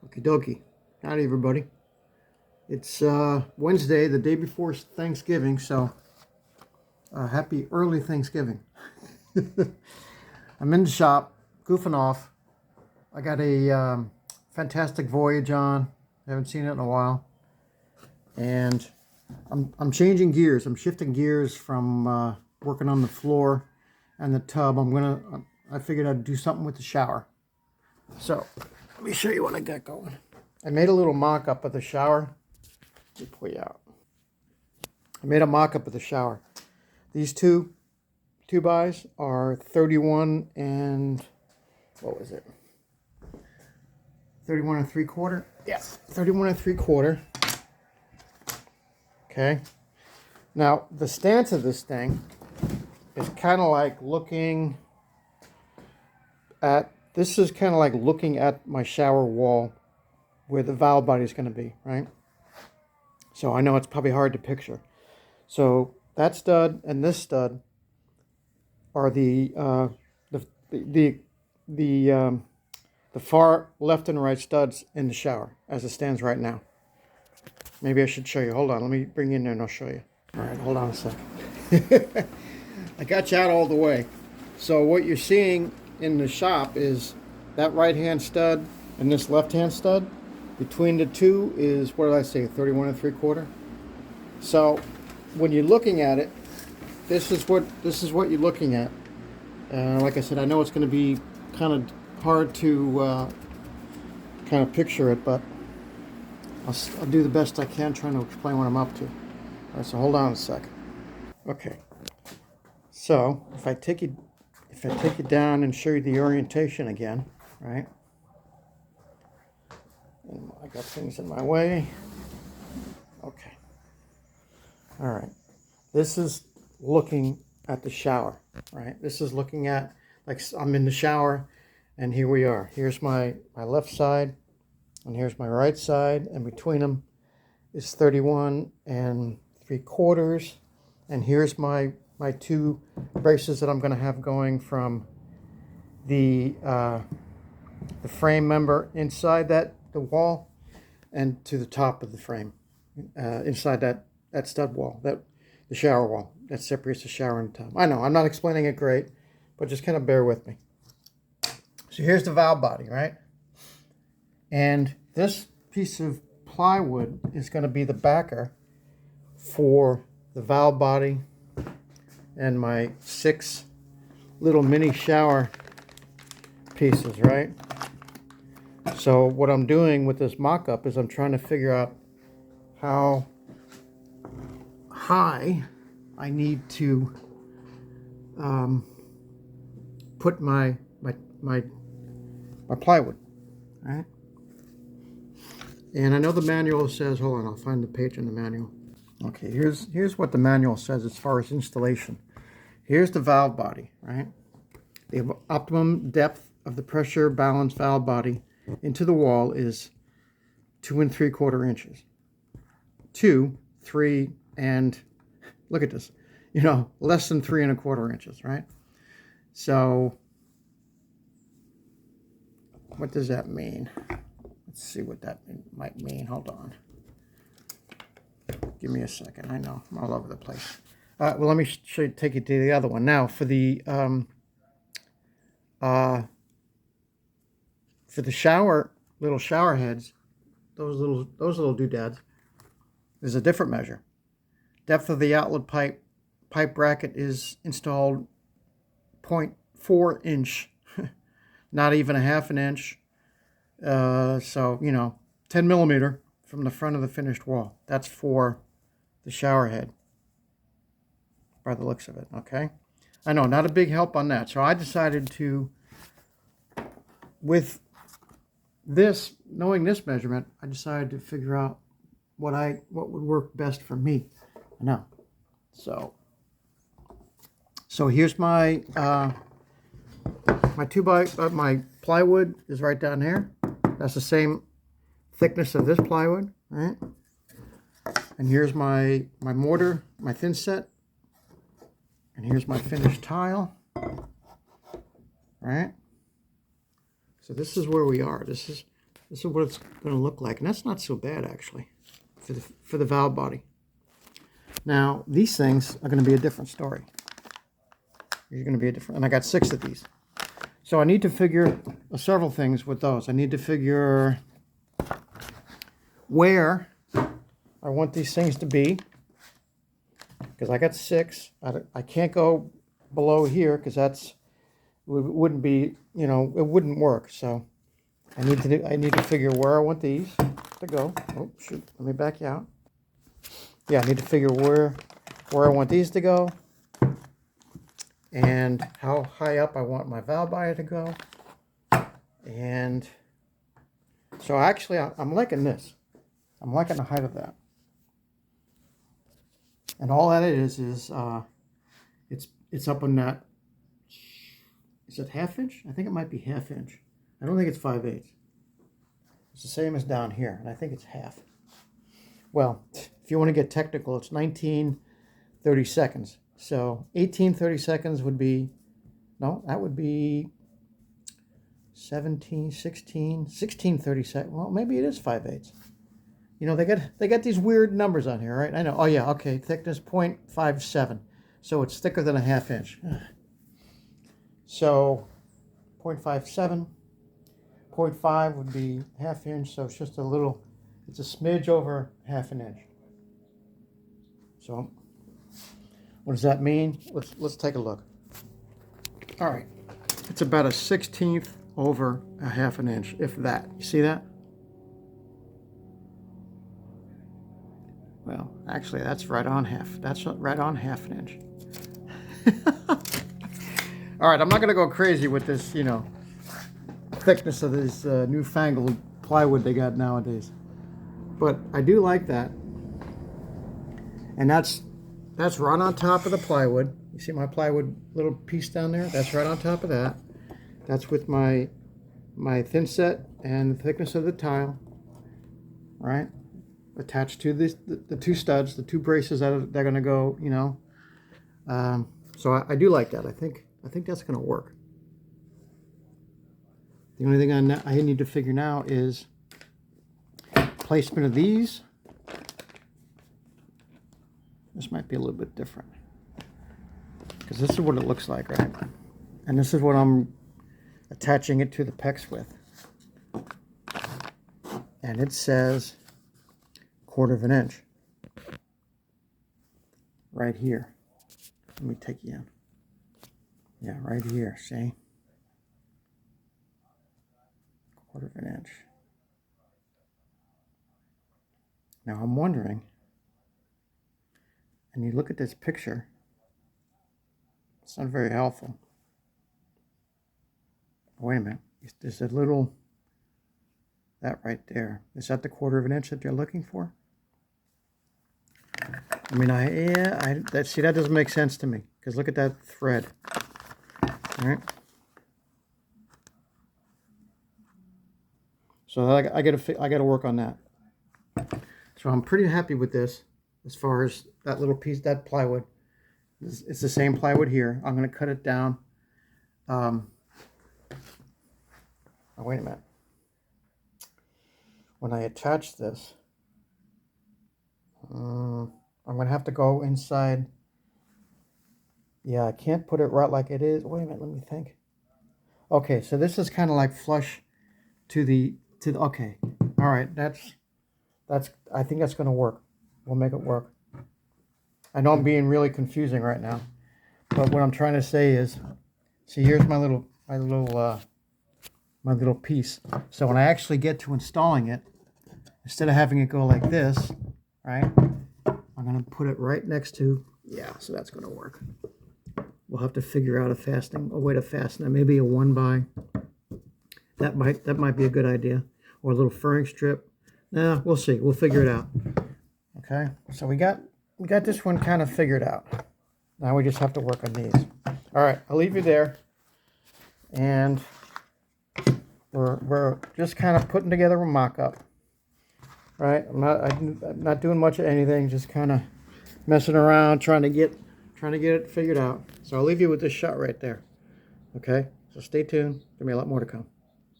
Okie dokie. Howdy, everybody. It's Wednesday, the day before Thanksgiving, so happy early Thanksgiving. I'm in the shop, goofing off. I got a fantastic Voyage on. I haven't seen it in a while. And I'm changing gears. I'm shifting gears from working on the floor and the tub. I figured I'd do something with the shower. So let me show you what I got going. I made a little mock-up of the shower. Let me pull you out. I made a mock-up of the shower. These two buys are 31 and, what was it? 31 and 3/4? Yes, 31 and 3/4. Okay. Now, the stance of this thing is kind of like looking at, this is kind of like looking at my shower wall where the valve body is going to be, right? So I know it's probably hard to picture. So that stud and this stud are the far left and right studs in the shower as it stands right now. Maybe I should show you. Hold on, let me bring you in there and I'll show you. All right, hold on a second. I got you out all the way. So what you're seeing in the shop is that right-hand stud and this left-hand stud. Between the two is, what did I say, 31 and 3/4? So when you're looking at it, this is what you're looking at. Like I said, I know it's going to be kind of hard to kind of picture it, but I'll do the best I can trying to explain what I'm up to. All right, so hold on a second. Okay. So if I take you down and show you the orientation again, right? And I got things in my way. Okay. All right. This is looking at the shower, right? This is looking at, like, I'm in the shower and here we are. Here's my left side and here's my right side, and between them is 31 and 3/4. And here's my two braces that I'm going to have going from the frame member inside the wall and to the top of the frame, inside that stud wall, the shower wall that separates the shower and the tub. I know I'm not explaining it great, but just kind of bear with me. So here's the valve body, right? And this piece of plywood is going to be the backer for the valve body and my 6 little mini shower pieces, right? So what I'm doing with this mock-up is I'm trying to figure out how high I need to put my plywood, right? And I know the manual says, hold on, I'll find the page in the manual. Okay, here's what the manual says as far as installation. Here's the valve body, right? The optimum depth of the pressure balance valve body into the wall is 2 3/4 inches. 2, 3, and look at this, less than 3 1/4 inches, right? So what does that mean? Let's see what that might mean. Hold on. Give me a second. I know I'm all over the place. Well, let me take you to the other one. Now, for the little shower heads, those little doodads, there's a different measure. Depth of the outlet pipe bracket is installed 0.4 inch, not even a half an inch. So 10 millimeter from the front of the finished wall. That's for the shower head, by the looks of it. Okay, I know, not a big help on that. So I decided to, with this, knowing this measurement, I decided to figure out what would work best for me. I know. So here's my my plywood is right down here. That's the same thickness of this plywood, right? And here's my mortar, my thin set. And here's my finished tile, right? So this is where we are. This This is what it's going to look like. And that's not so bad, actually, for the valve body. Now, these things are going to be a different story. These are going to be a different... And I got 6 of these. So I need to figure several things with those. I need to figure where I want these things to be. Because I got 6. I can't go below here because that's... wouldn't be, you know, it wouldn't work. So I need to figure where I want these to go. Oh shoot, let me back you out. Yeah, I need to figure where I want these to go and how high up I want my valve body to go. And so actually I'm liking this. I'm liking the height of that. And all that is it's up on that. Is it ½ inch? I think it might be ½ inch. I don't think it's 5/8. It's the same as down here, and I think it's half. Well, if you want to get technical, it's 19 30-seconds. So 18 30-seconds would be, no, that would be 17, 16 30-seconds. Well, maybe it is 5/8. You know, they got these weird numbers on here, right? I know. Oh yeah, okay. Thickness 0.57. So it's thicker than a ½ inch. So 0.57, 0.5 would be ½ inch, so it's just a little, it's a smidge over ½ an inch. So what does that mean? Let's take a look. All right, it's about a 1/16 over a ½ an inch, if that. You see that? Well, actually, that's right on half. That's right on ½ an inch. All right, I'm not going to go crazy with this, you know, thickness of this newfangled plywood they got nowadays. But I do like that. And that's right on top of the plywood. You see my plywood little piece down there? That's right on top of that. That's with my thin set and the thickness of the tile, right? Attached to the 2 studs, the 2 braces that they're going to go, you know. So I do like that. I think that's going to work. The only thing I need to figure now is placement of these. This might be a little bit different because this is what it looks like, right? And this is what I'm attaching it to the PEX with. And it says 1/4 inch right here. Let me take you in. Yeah, right here, see? 1/4 inch. Now I'm wondering, and you look at this picture, it's not very helpful. Wait a minute, there's a little, that right there. Is that the 1/4 inch that you're looking for? I mean, see, that doesn't make sense to me, because look at that thread. All right. So I got to work on that. So I'm pretty happy with this as far as that little piece, that plywood. It's the same plywood here. I'm going to cut it down. Oh, wait a minute. When I attach this, I'm going to have to go inside. Yeah, I can't put it right like it is. Wait a minute, let me think. Okay, so this is kind of like flush to the okay. All right, I think that's going to work. We'll make it work. I know I'm being really confusing right now, but what I'm trying to say is, see, here's my little piece. So when I actually get to installing it, instead of having it go like this, right, I'm going to put it right next to, yeah, so that's going to work. We'll have to figure out a way to fasten it. Maybe a 1x. That might be a good idea. Or a little furring strip. Nah, we'll see. We'll figure it out. Okay, so we got this one kind of figured out. Now we just have to work on these. All right, I'll leave you there. And we're just kind of putting together a mock-up. Right? I'm not doing much of anything, just kind of messing around, trying to get it figured out. So I'll leave you with this shot right there. Okay? So stay tuned. There'll be a lot more to come.